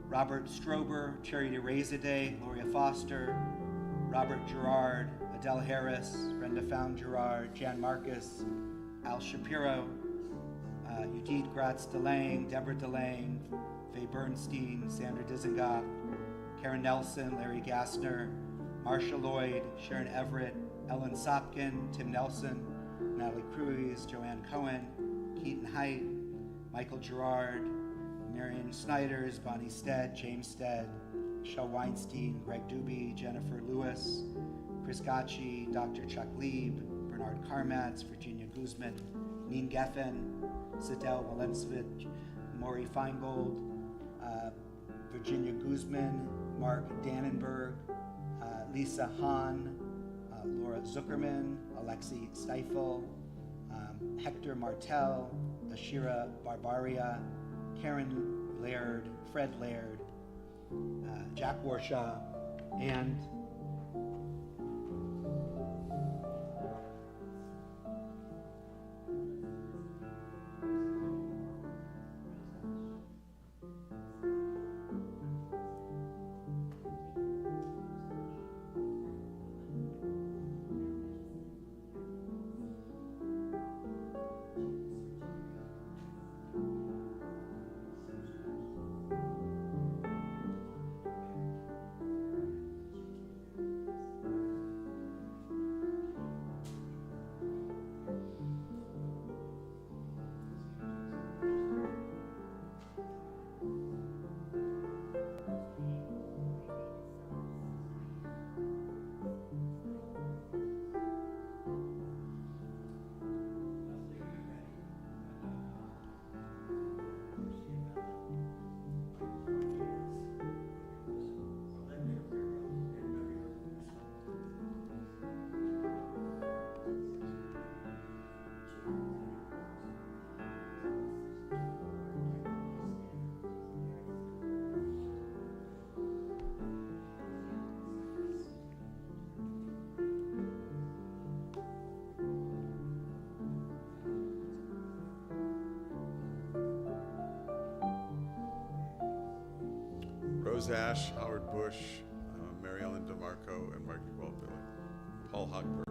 Robert Strober, Charity Rezadeh, Gloria Foster, Robert Gerard, Adele Harris, Brenda Found Gerard, Jan Marcus, Al Shapiro, Judith Gratz DeLange, Deborah DeLange, Faye Bernstein, Sandra Dizengoff, Karen Nelson, Larry Gassner, Marsha Lloyd, Sharon Everett, Ellen Sopkin, Tim Nelson, Natalie Cruz, Joanne Cohen, Keaton Height, Michael Gerard, Marion Snyders, Bonnie Stead, James Stead, Michelle Weinstein, Greg Doobie, Jennifer Lewis, Chris Gacci, Dr. Chuck Lieb, Bernard Bernard Karmatz, Virginia Guzman, Neen Geffen, Sidel Walensvich, Maury Feingold, Virginia Guzman, Mark Dannenberg, Lisa Hahn, Laura Zuckerman, Alexi Steifel, Hector Martel, Ashira Barbaria, Karen Laird, Fred Laird, Jack Warshaw, and Rose Ash, Howard Bush, Mary Ellen DeMarco, and Margie Waldville. Paul Hochberg.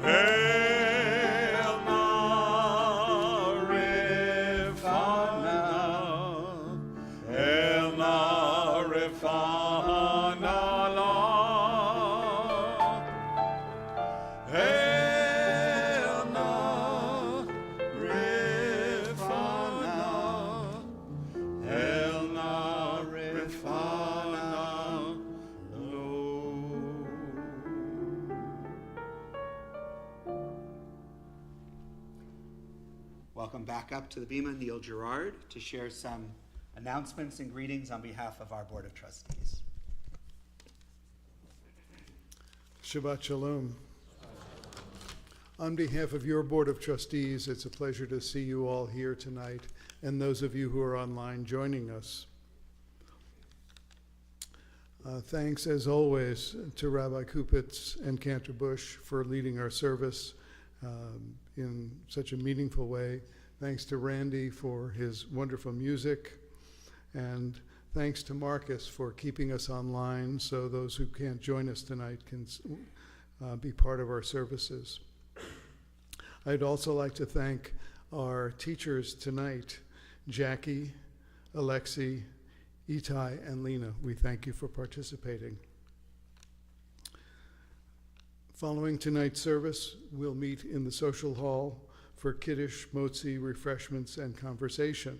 Hail Marifana, Hail Marifana, Hail Marifana, Hail Marifana, welcome back up to the Bema, Neil Gerard, to share some announcements and greetings on behalf of our Board of Trustees. Shabbat Shalom. On behalf of your Board of Trustees, it's a pleasure to see you all here tonight, and those of you who are online joining us. Thanks, as always, to Rabbi Kupitz and Cantor Bush for leading our service in such a meaningful way. Thanks to Randy for his wonderful music, and thanks to Marcus for keeping us online so those who can't join us tonight can be part of our services. I'd also like to thank our teachers tonight, Jackie, Alexi, Itai, and Lena. We thank you for participating. Following tonight's service, we'll meet in the social hall for Kiddush, Motzi, refreshments, and conversation.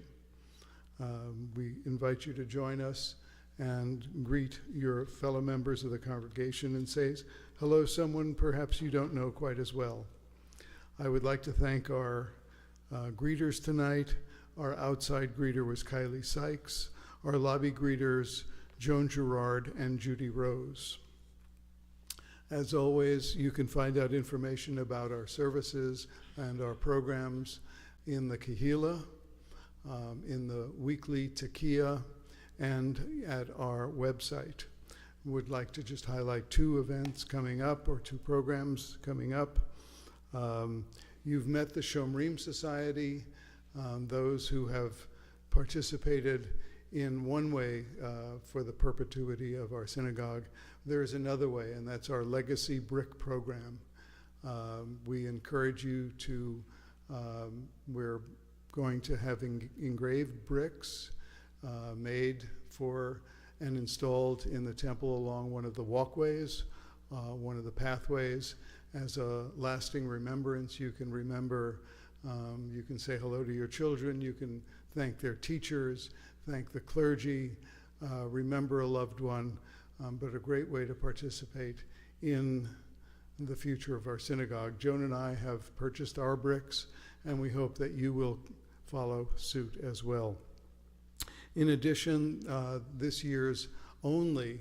We invite you to join us and greet your fellow members of the congregation and say hello to someone perhaps you don't know quite as well. I would like to thank our greeters tonight. Our outside greeter was Kylie Sykes. Our lobby greeters, Joan Gerard and Judy Rose. As always, you can find out information about our services and our programs in the Kehillah, in the weekly Tekiah, and at our website. Would like to just highlight two events coming up, or two programs coming up. You've met the Shomrim Society, those who have participated in one way for the perpetuity of our synagogue. There is another way, and that's our Legacy Brick program. We encourage you to, we're going to have engraved bricks made for and installed in the temple along one of the walkways, one of the pathways, as a lasting remembrance. You can remember, you can say hello to your children, you can thank their teachers, thank the clergy, remember a loved one, but a great way to participate in the future of our synagogue. Joan and I have purchased our bricks, and we hope that you will follow suit as well. In addition, this year's only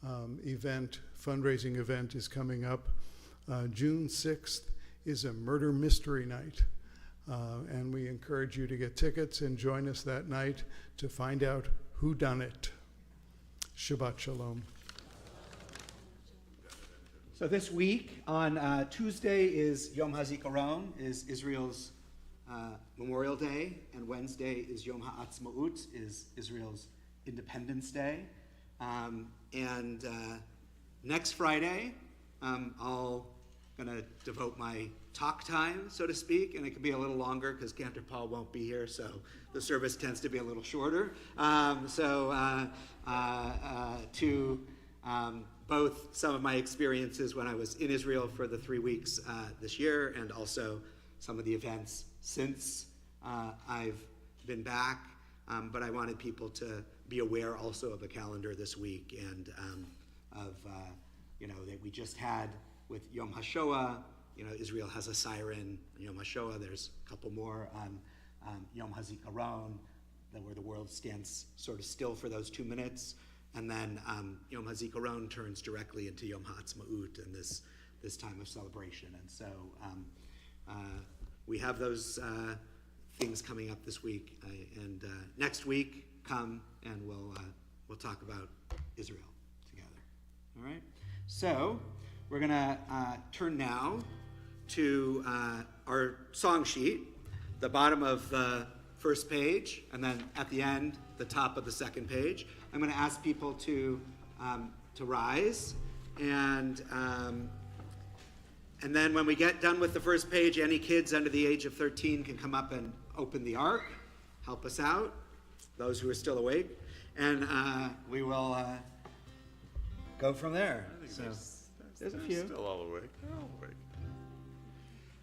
fundraising event is coming up. June 6th is a murder mystery night, and we encourage you to get tickets and join us that night to find out who done it. Shabbat Shalom. So this week, on Tuesday is Yom HaZikaron, is Israel's Memorial Day, and Wednesday is Yom HaAtzmaut, is Israel's Independence Day. And next Friday, I'll gonna devote my talk time, so to speak, and it could be a little longer because Cantor Paul won't be here, so the service tends to be a little shorter. To both some of my experiences when I was in Israel for the 3 weeks this year, and also some of the events since I've been back. But I wanted people to be aware also of the calendar this week, and that we just had with Yom HaShoah. Israel has a siren on Yom HaShoah. There's a couple more on Yom HaZikaron, where the world stands sort of still for those 2 minutes. And then Yom HaZikaron turns directly into Yom HaAtzmaut and this time of celebration. And so we have those things coming up this week. And next week, come and we'll talk about Israel together. All right? So we're going to turn now to our song sheet, the bottom of the first page, and then at the end, the top of the second page. I'm going to ask people to rise, and then when we get done with the first page, any kids under the age of 13 can come up and open the ark, help us out, those who are still awake, and we will go from there. So there's a few. Still all awake. They're all awake.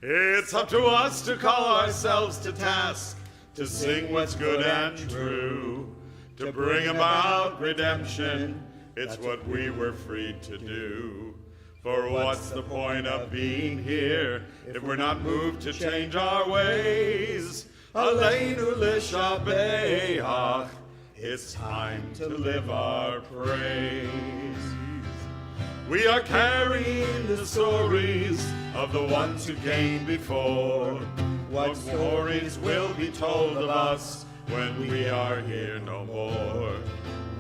It's up to us to call ourselves to task, to sing what's good and true, to bring about redemption. It's what we were freed to do. For what's the point of being here if we're not moved to change our ways? Aleinu l'shabeach. It's time to live our praise. We are carrying the stories of the ones who came before. What stories will be told of us when we are here no more?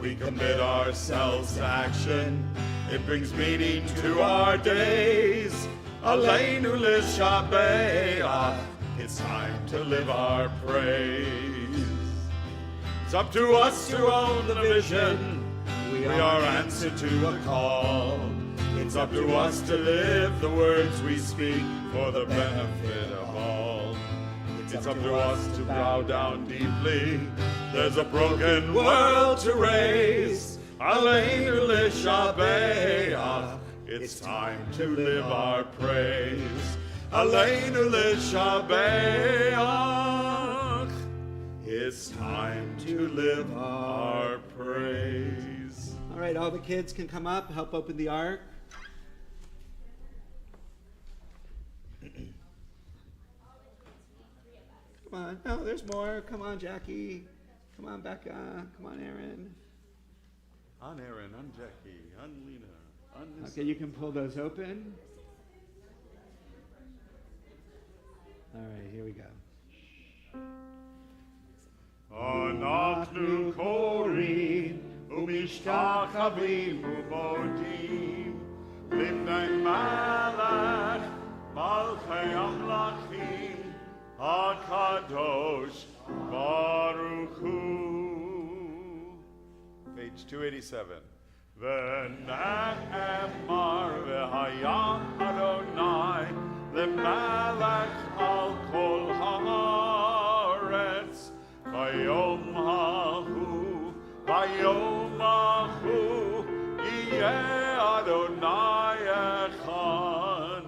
We commit ourselves to action. It brings meaning to our days. Aleinu l'shabeach. It's time to live our praise. It's up to us to own the vision. We are answer to a call. It's up to us to live the words we speak for the benefit of all. It's up to us to bow down deeply. There's a broken world to raise. Aleinu l'shabeach. It's time to live our praise. Aleinu l'shabeach. It's time to live our praise. All right, all the kids can come up, help open the ark. Come on. No, there's more. Come on, Jackie. Come on, Becca. Come on, Aaron. On Aaron, on Jackie, on Lena, on Nissa. Okay, you can pull those open. All right, here we go. אנחנו קוראים ומשתחווים ומודים לפני מלך מלכי המלכים הקדוש ברוך הוא. Page 287. ונאמר והיה אדוני למלך על כל הארץ ביום ההוא יהיה אדוני אחד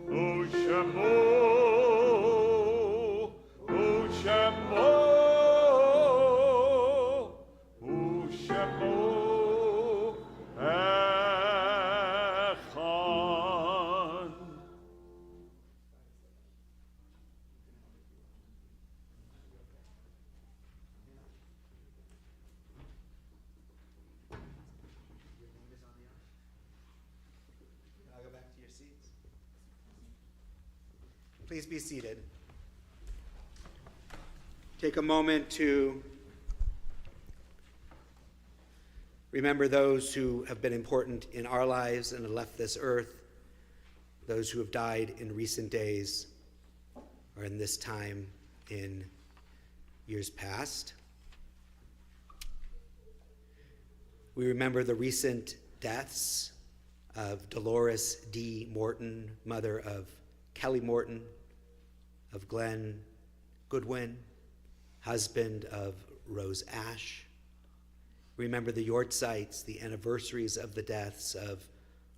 ושמו Please be seated. Take a moment to remember those who have been important in our lives and have left this earth, those who have died in recent days or in this time in years past. We remember the recent deaths of Dolores D. Morton, mother of Kelly Morton, of Glenn Goodwin, husband of Rose Ash. Remember the Yortzites, the anniversaries of the deaths of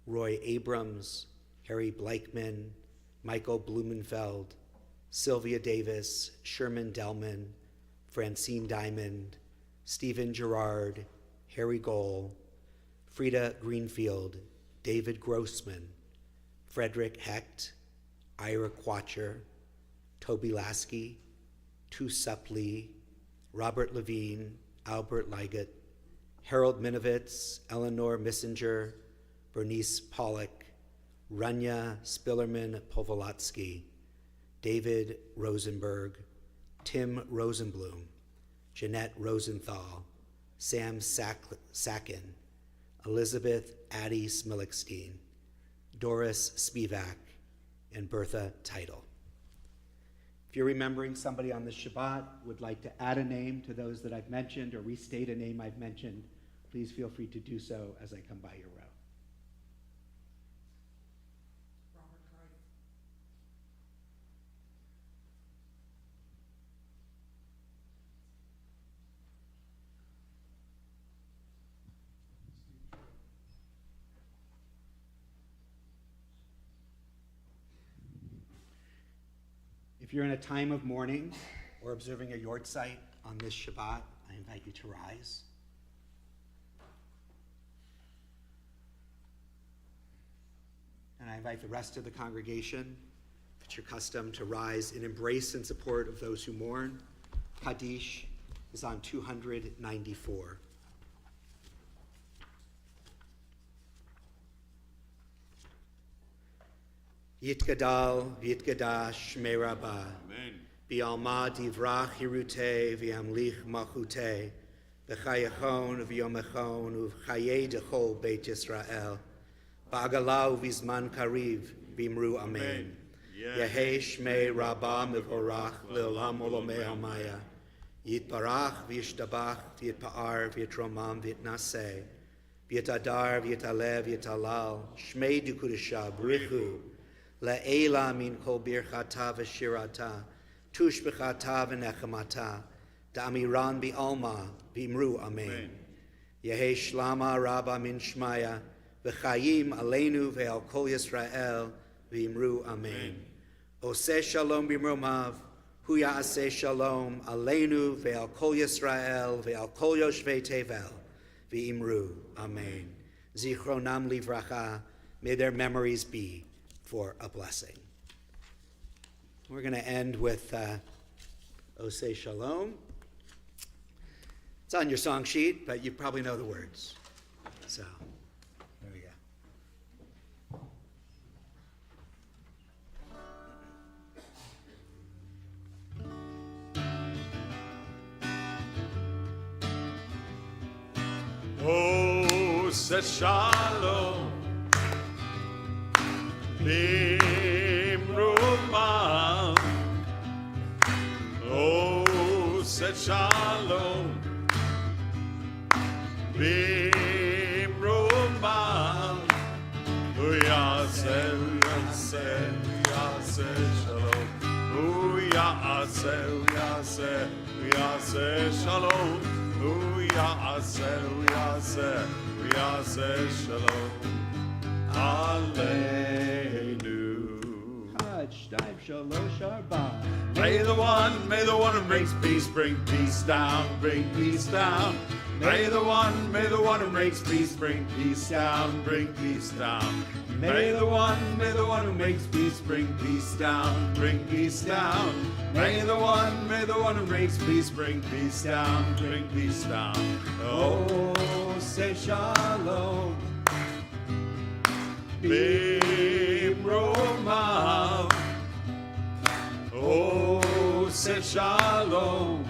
Roy Abrams, Harry Blakeman, Michael Blumenfeld, Sylvia Davis, Sherman Delman, Francine Diamond, Stephen Gerard, Harry Gohl, Frida Greenfield, David Grossman, Frederick Hecht, Ira Quatcher, Toby Lasky, Tu Sup Lee, Robert Levine, Albert Liggett, Harold Minovitz, Eleanor Missinger, Bernice Pollock, Rania Spillerman Povolotsky, David Rosenberg, Tim Rosenblum, Jeanette Rosenthal, Sam Sakin, Elizabeth Addie Smilikstein, Doris Spivak, and Bertha Teitel. If you're remembering somebody on the Shabbat, would like to add a name to those that I've mentioned or restate a name I've mentioned, please feel free to do so as I come by your row. If you're in a time of mourning or observing a Yortzeit on this Shabbat, I invite you to rise. And I invite the rest of the congregation, if it's your custom, to rise in embrace and support of those who mourn. Kaddish is on 294. Yitgadal v'yitgadash Shmei Rabbah. B'alma divrach hirute v'yamlich malchute v'chayachon v'yomechon uv'chayei dechol Beit Yisrael ba'agalau v'zman kariv b'imru amen. Yehei Shmei Rabbah mevorach le'olam olomei almaya. Yitbarach v'yishtabach v'yitpa'ar v'yitromam v'yitnaseh v'yitadar v'yitalev v'yitalal Shmei dukudesha b'richu Le'ela min kol birchata v'shirata, tush b'chata v'nechamata, da'amiran bi'alma, v'imru amen. Yehei shlama rabba min shmaya, v'chayim aleinu ve'al kol Yisrael, v'imru amen. Oseh shalom b'mromav, hu ya'aseh shalom aleinu ve'al kol Yisrael, ve'al kol yoshvei tevel, v'imru amen. Zichronam livracha, may their memories be for a blessing. We're going to end with Oseh Shalom. It's on your song sheet, but you probably know the words. So, there we go. Oseh Shalom. Bimrumav, Oseh Shalom. Bimrumav, Uyaseh, Uyaseh, Uyaseh Shalom. Uyaseh, Uyaseh, Uyaseh Shalom. Uyaseh, Uyaseh, Uyaseh Shalom. Aleinu. May the one who makes peace bring peace down, bring peace down. May the one who makes peace bring peace down, bring peace down. May the one who makes peace bring peace down, bring peace down. May the one who makes peace bring peace down, bring peace down. Oh, say shalom. Bimromav, shalom.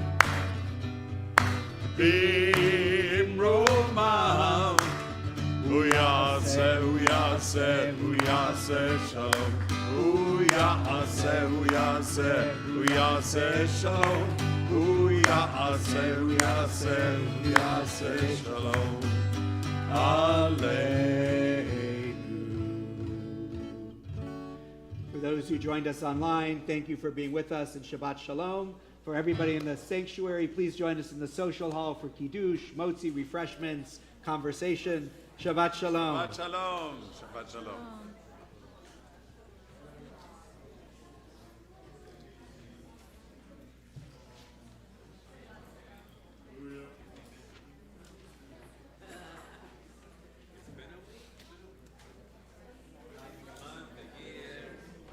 Bimromam. Uyase, uyase, uyase shalom. Uyase, uyase, uyase shalom. Uyase, uyase, uyase shalom. For those who joined us online, thank you for being with us in Shabbat Shalom. For everybody in the sanctuary, please join us in the social hall for Kiddush, Motzi, refreshments, conversation. Shabbat Shalom. Shabbat shalom. Shabbat shalom.